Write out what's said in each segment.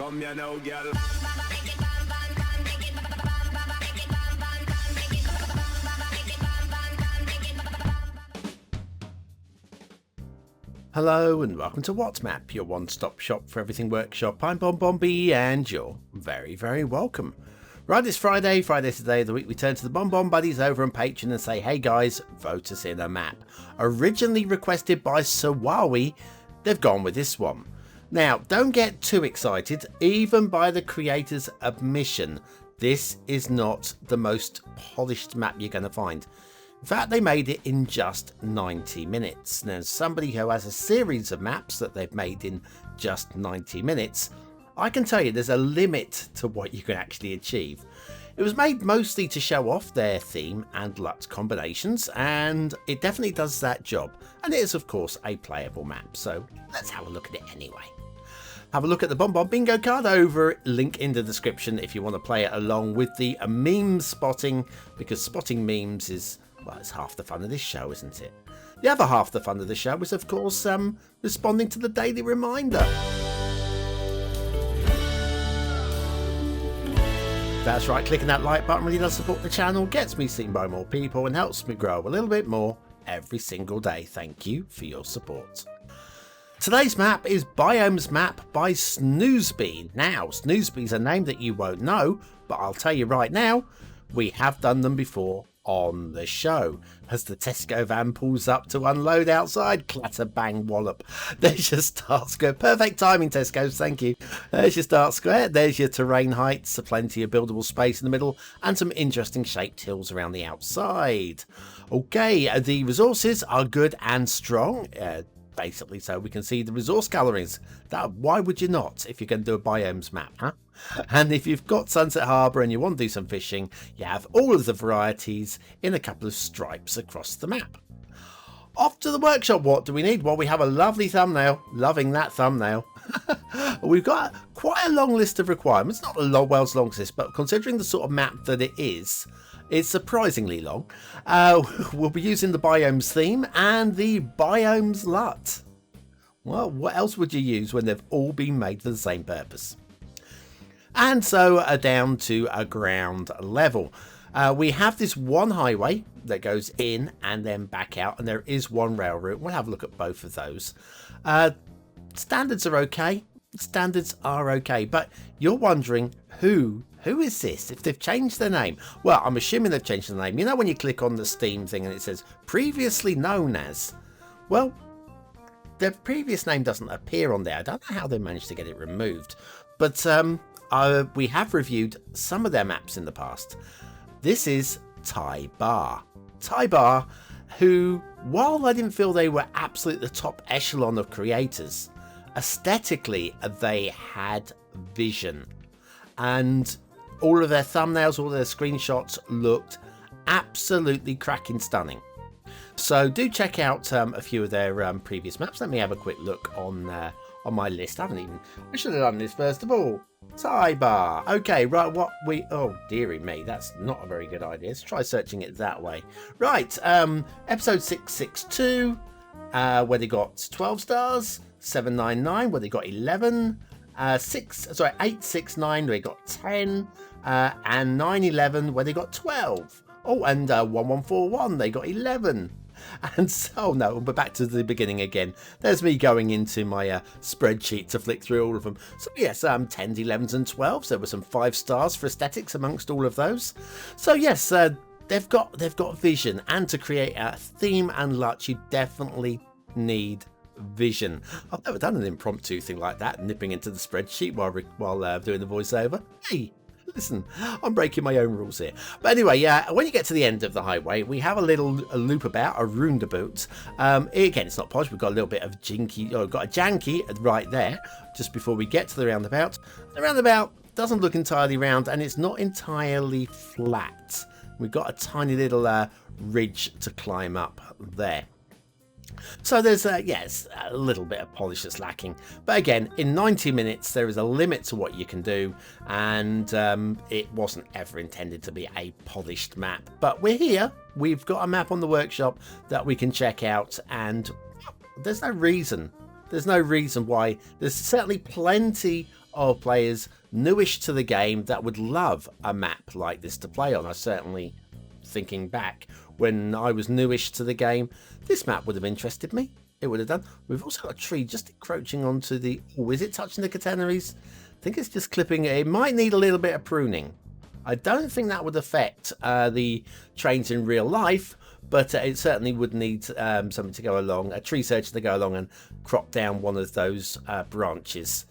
Come here now, girl. Hello and welcome to What's Map, your one-stop shop for everything workshop. I'm BonBonB and you're very, very welcome. Right, it's Friday today of the week. We turn to the BonBon buddies over on Patreon and say, hey guys, vote us in a map. Originally requested by Sawawi, they've gone with this one. Now, don't get too excited. Even by the creators' admission, this is not the most polished map you're going to find. In fact, they made it in just 90 minutes. Now, somebody who has a series of maps that they've made in just 90 minutes, I can tell you there's a limit to what you can actually achieve. It was made mostly to show off their theme and LUT combinations, and it definitely does that job. And it is, of course, a playable map, so let's have a look at it anyway. Have a look at the BonBonBingo card over, link in the description if you want to play it along with the meme spotting, because spotting memes is, well, it's half the fun of this show, isn't it? The other half the fun of the show is, of course, responding to the daily reminder. That's right, clicking that like button really does support the channel, gets me seen by more people and helps me grow a little bit more every single day. Thank you for your support. Today's map is Biomes Map by Snoozby. Now, Snoozby's a name that you won't know, but I'll tell you right now, we have done them before on the show. As the Tesco van pulls up to unload outside, clatter bang wallop. There's your start square. Perfect timing, Tesco's, thank you. There's your start square. There's your terrain heights, plenty of buildable space in the middle, and some interesting shaped hills around the outside. Okay, the resources are good and strong. Basically, so we can see the resource galleries. Why would you not if you're going to do a biomes map, huh? And if you've got Sunset Harbour and you want to do some fishing, you have all of the varieties in a couple of stripes across the map. Off to the workshop. What do we need? Well, we have a lovely thumbnail. Loving that thumbnail. We've got quite a long list of requirements. Not a world's longest list, but considering the sort of map that it is, it's surprisingly long. We'll be using the Biomes theme and the Biomes LUT. Well, what else would you use when they've all been made for the same purpose? And so down to a ground level. We have this one highway that goes in and then back out, and there is one rail route. We'll have a look at both of those. Standards are okay. Standards are okay, but you're wondering who is this? If they've changed their name. Well, I'm assuming they've changed the name. You know when you click on the Steam thing and it says previously known as? Well, their previous name doesn't appear on there. I don't know how they managed to get it removed, but we have reviewed some of their maps in the past. This is Thai Bar. Thai Bar, who, while I didn't feel they were absolutely the top echelon of creators, aesthetically they had vision. And all of their thumbnails, all their screenshots looked absolutely cracking stunning. So do check out a few of their previous maps. Let me have a quick look on my list. I should have done this first of all. Thai Bar. Okay, right, oh dearie me, that's not a very good idea. Let's try searching it that way. Right, episode 662, where they got 12 stars, 799, where they got 11, 869, where they got 10, and 911, where they got 12. Oh, and 1141, they got 11. And so, no, we're back to the beginning again. There's me going into my spreadsheet to flick through all of them. So yes, 10s, 11s and 12s. There were some 5 stars for aesthetics amongst all of those. So yes, they've got vision, and to create a theme and LUT, you definitely need vision. I've never done an impromptu thing like that, nipping into the spreadsheet while doing the voiceover. Hey, listen, I'm breaking my own rules here. But anyway, yeah, when you get to the end of the highway, we have a loop about, a roundabout. Again, it's not posh. We've got a little bit of jinky, we've got a janky right there, just before we get to the roundabout. The roundabout doesn't look entirely round, and it's not entirely flat. We've got a tiny little ridge to climb up there. So there's yes, a little bit of polish that's lacking, but again, in 90 minutes there is a limit to what you can do, and it wasn't ever intended to be a polished map. But we're here, we've got a map on the workshop that we can check out, and there's no reason why. There's certainly plenty of players newish to the game that would love a map like this to play on. I certainly, thinking back when I was newish to the game, this map would have interested me. It would have done. We've also got a tree just encroaching onto the... Oh, is it touching the catenaries? I think it's just clipping. It might need a little bit of pruning. I don't think that would affect the trains in real life, but it certainly would need something to go along, a tree surgeon to go along and crop down one of those branches,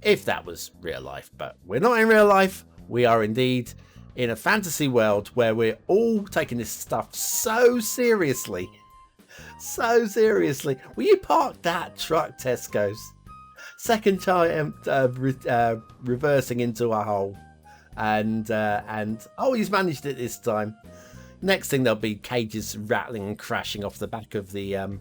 if that was real life. But we're not in real life. We are indeed in a fantasy world where we're all taking this stuff so seriously. So seriously. Will you park that truck, Tesco's? Second time reversing into a hole. And oh, he's managed it this time. Next thing, there'll be cages rattling and crashing off the back of the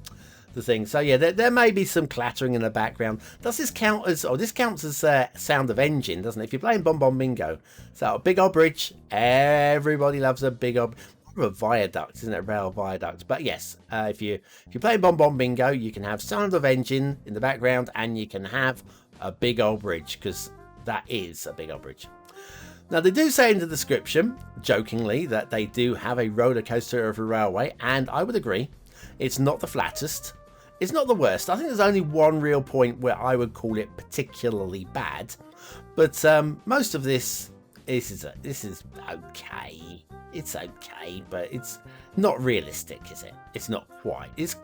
thing. So yeah, there may be some clattering in the background. Does this count as... Oh, this counts as sound of engine, doesn't it? If you're playing BonBonBingo, so a big old bridge. Everybody loves a big old... A viaduct, isn't it? A rail viaduct. But yes, if you're playing BonBonBingo, you can have sound of engine in the background, and you can have a big old bridge, because that is a big old bridge. Now, they do say in the description, jokingly, that they do have a roller coaster of a railway, and I would agree. It's not the flattest. It's not the worst. I think there's only one real point where I would call it particularly bad, but most of this is okay. It's okay, but it's not realistic, is it? It's not quite. It's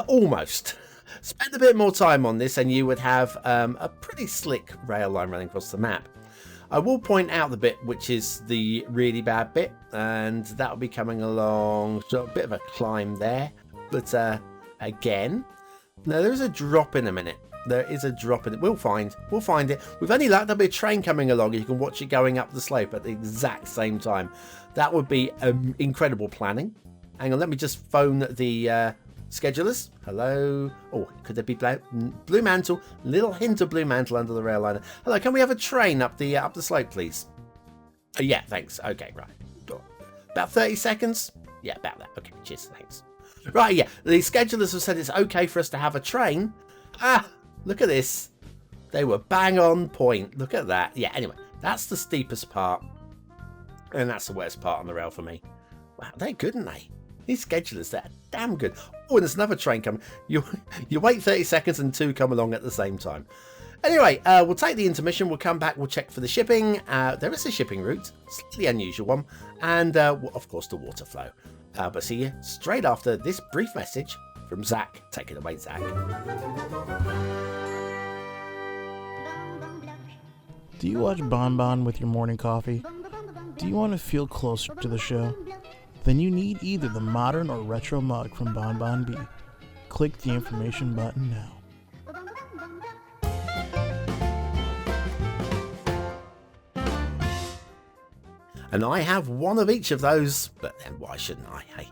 almost. Spend a bit more time on this and you would have a pretty slick rail line running across the map. I will point out the bit which is the really bad bit, and that'll be coming along. So a bit of a climb there, but again, no, there is a drop in a minute. There is a drop in it. We'll find it. With any luck, there'll be a train coming along. You can watch it going up the slope at the exact same time. That would be incredible planning. Hang on, let me just phone the schedulers. Hello. Oh, could there be blue mantle? Little hint of blue mantle under the rail liner. Hello, can we have a train up the slope, please? Yeah, thanks. Okay, right. About 30 seconds. Yeah, about that. Okay, cheers. Thanks. Right, yeah. The schedulers have said it's okay for us to have a train. Ah. Look at this. They were bang on point. Look at that. Yeah, anyway, that's the steepest part. And that's the worst part on the rail for me. Wow, they're good, aren't they? These schedulers, they're damn good. Oh, and there's another train coming. You wait 30 seconds and two come along at the same time. Anyway, we'll take the intermission. We'll come back. We'll check for the shipping. There is a shipping route. Slightly unusual one. And, of course, the water flow. But see you straight after this brief message from Zack. Take it away, Zack. Do you watch BonBon with your morning coffee? Do you want to feel closer to the show? Then you need either the modern or retro mug from BonBonB. Click the information button now. And I have one of each of those, but then why shouldn't I, hey?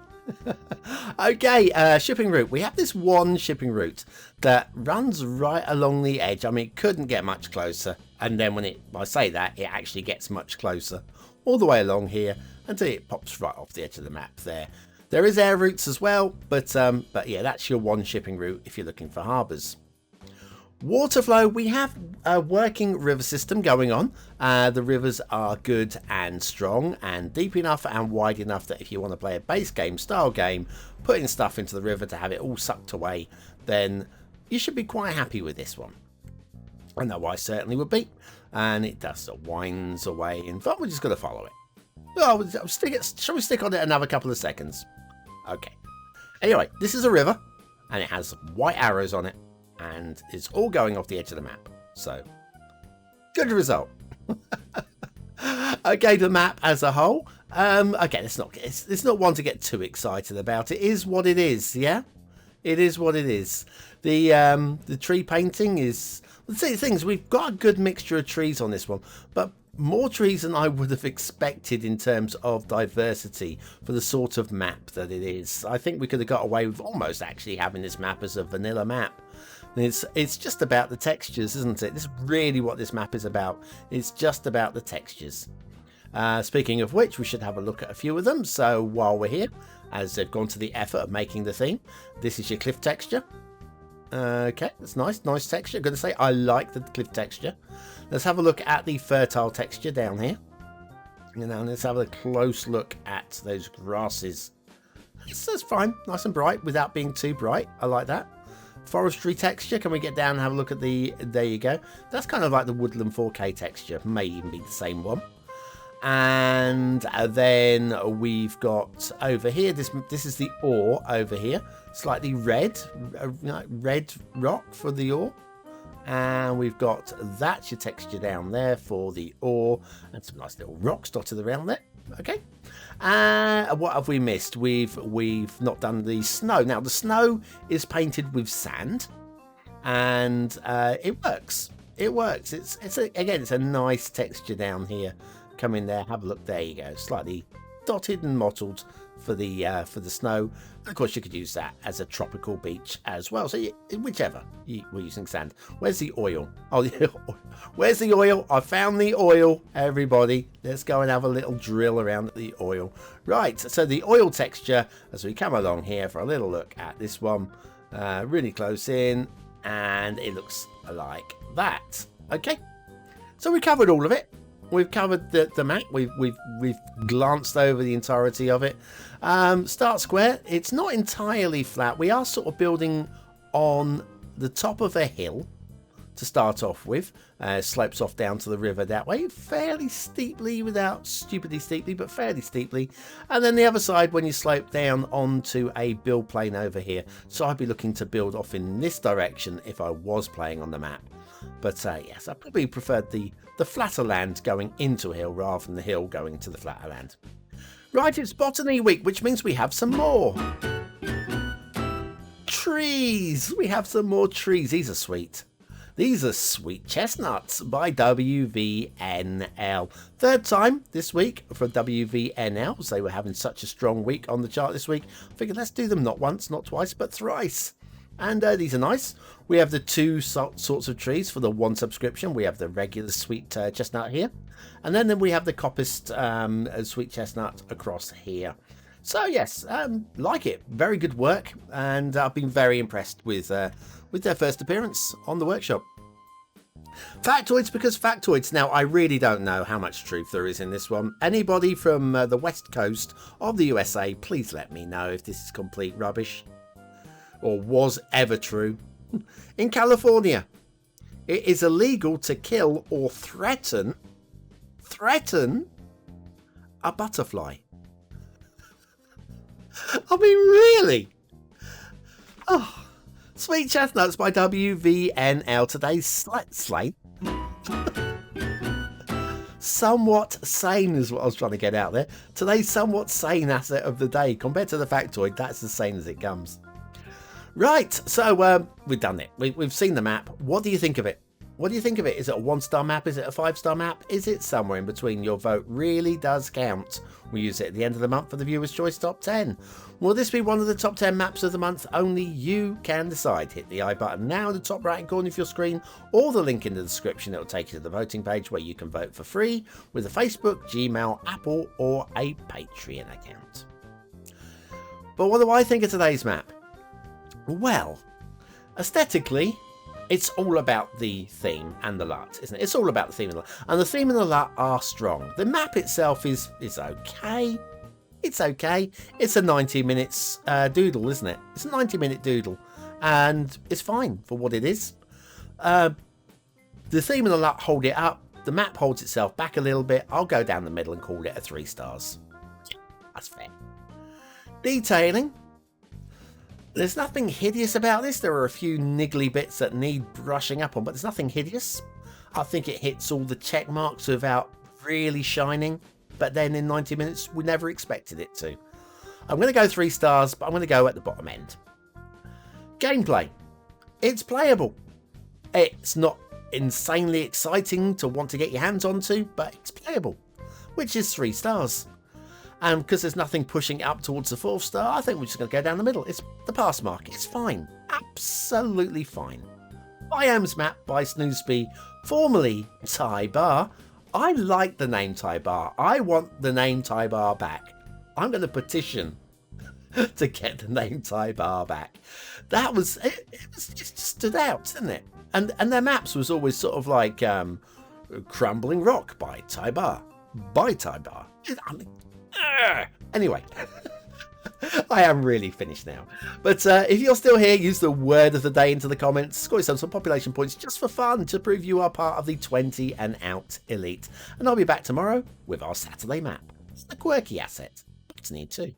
Okay, shipping route. We have this one shipping route that runs right along the edge. I mean, it couldn't get much closer. And then when I say that, it actually gets much closer all the way along here until it pops right off the edge of the map there. There is air routes as well, but yeah, that's your one shipping route if you're looking for harbours. Water flow, we have a working river system going on. The rivers are good and strong and deep enough and wide enough that if you want to play a base game style game, putting stuff into the river to have it all sucked away, then you should be quite happy with this one. I know I certainly would be. And it does, it winds away. In fact, we're just going to follow it. Oh, shall we stick on it another couple of seconds? Okay. Anyway, this is a river and it has white arrows on it. And it's all going off the edge of the map. So, good result. Okay, the map as a whole. Okay, it's not one to get too excited about. It is what it is, yeah? It is what it is. The tree painting is... The things, we've got a good mixture of trees on this one. But more trees than I would have expected in terms of diversity for the sort of map that it is. I think we could have got away with almost actually having this map as a vanilla map. It's just about the textures, isn't it? This is really what this map is about. It's just about the textures. Speaking of which, we should have a look at a few of them. So while we're here, as they've gone to the effort of making the theme, this is your cliff texture. Okay, that's nice. Nice texture. I'm going to say I like the cliff texture. Let's have a look at the fertile texture down here. You know, let's have a close look at those grasses. That's fine. Nice and bright without being too bright. I like that. Forestry texture. Can we get down and have a look at the... There you go. That's kind of like the woodland 4K texture. May even be the same one. And then we've got over here, this is the ore over here, slightly red rock for the ore. And we've got that's your texture down there for the ore, and some nice little rocks dotted around there. Okay. What have we missed? We've not done the snow. Now the snow is painted with sand, and it works. It works. It's a nice texture down here. Come in there, have a look. There you go. Slightly dotted and mottled for the snow. And of course, you could use that as a tropical beach as well. So whichever we're using sand. Where's the oil? Oh, where's the oil? I found the oil. Everybody, let's go and have a little drill around the oil. Right. So the oil texture, as we come along here for a little look at this one, really close in, and it looks like that. Okay. So we covered all of it. We've covered the map. We've glanced over the entirety of it. Start square. It's not entirely flat. We are sort of building on the top of a hill to start off with. Slopes off down to the river that way, fairly steeply, without stupidly steeply, but fairly steeply. And then the other side, when you slope down onto a build plane over here. So I'd be looking to build off in this direction if I was playing on the map. But yes, I probably preferred the flatter land going into a hill rather than the hill going to the flatter land. Right, it's botany week, which means we have some more trees. We have some more trees. These are sweet. These are sweet chestnuts by wvnl. Third time this week for wvnl, as they were having such a strong week on the chart this week. I figured let's do them not once, not twice, but thrice. And these are nice. We have the two sorts of trees for the one subscription. We have the regular sweet chestnut here. And then we have the coppiced sweet chestnut across here. So yes, like it. Very good work. And I've been very impressed with their first appearance on the workshop. Factoids, because factoids. Now, I really don't know how much truth there is in this one. Anybody from the west coast of the USA, please let me know if this is complete rubbish. Or was ever true. In California, it is illegal to kill or threaten a butterfly. I mean, really? Oh, sweet chestnuts by wvnl. Today's slate. Somewhat sane is what I was trying to get out there. Today's somewhat sane asset of the day. Compared to the factoid, that's as sane as it comes. Right, so we've done it. We've seen the map. What do you think of it? What do you think of it? Is it a 1-star map? Is it a 5-star map? Is it somewhere in between? Your vote really does count. We use it at the end of the month for the Viewer's Choice Top 10. Will this be one of the top 10 maps of the month? Only you can decide. Hit the I button now in the top right hand corner of your screen, or the link in the description that will take you to the voting page where you can vote for free with a Facebook, Gmail, Apple, or a Patreon account. But what do I think of today's map? Well, aesthetically, it's all about the theme and the LUT, isn't it? It's all about the theme and the LUT. And the theme and the LUT are strong. The map itself is okay. It's okay. It's a 90 minutes doodle, isn't it? It's a 90-minute doodle. And it's fine for what it is. The theme and the LUT hold it up. The map holds itself back a little bit. I'll go down the middle and call it a 3 stars. That's fair. Detailing. There's nothing hideous about this. There are a few niggly bits that need brushing up on, but there's nothing hideous. I think it hits all the check marks without really shining. But then in 90 minutes, we never expected it to. I'm going to go 3 stars, but I'm going to go at the bottom end. Gameplay. It's playable. It's not insanely exciting to want to get your hands onto, but it's playable, which is 3 stars. And because there's nothing pushing up towards the 4th star, I think we're just going to go down the middle. It's the pass mark. It's fine. Absolutely fine. Biomes Map by Snoozby, formerly Ty Bar. I like the name Ty Bar. I want the name Ty Bar back. I'm going to petition to get the name Tybar back. That was it just stood out, didn't it? And their maps was always sort of like Crumbling Rock by Tybar. I mean, anyway. I am really finished now. But if you're still here, use the word of the day into the comments. Score yourself some population points just for fun to prove you are part of the 20 and out elite. And I'll be back tomorrow with our Saturday map. It's a quirky asset. It's neat too.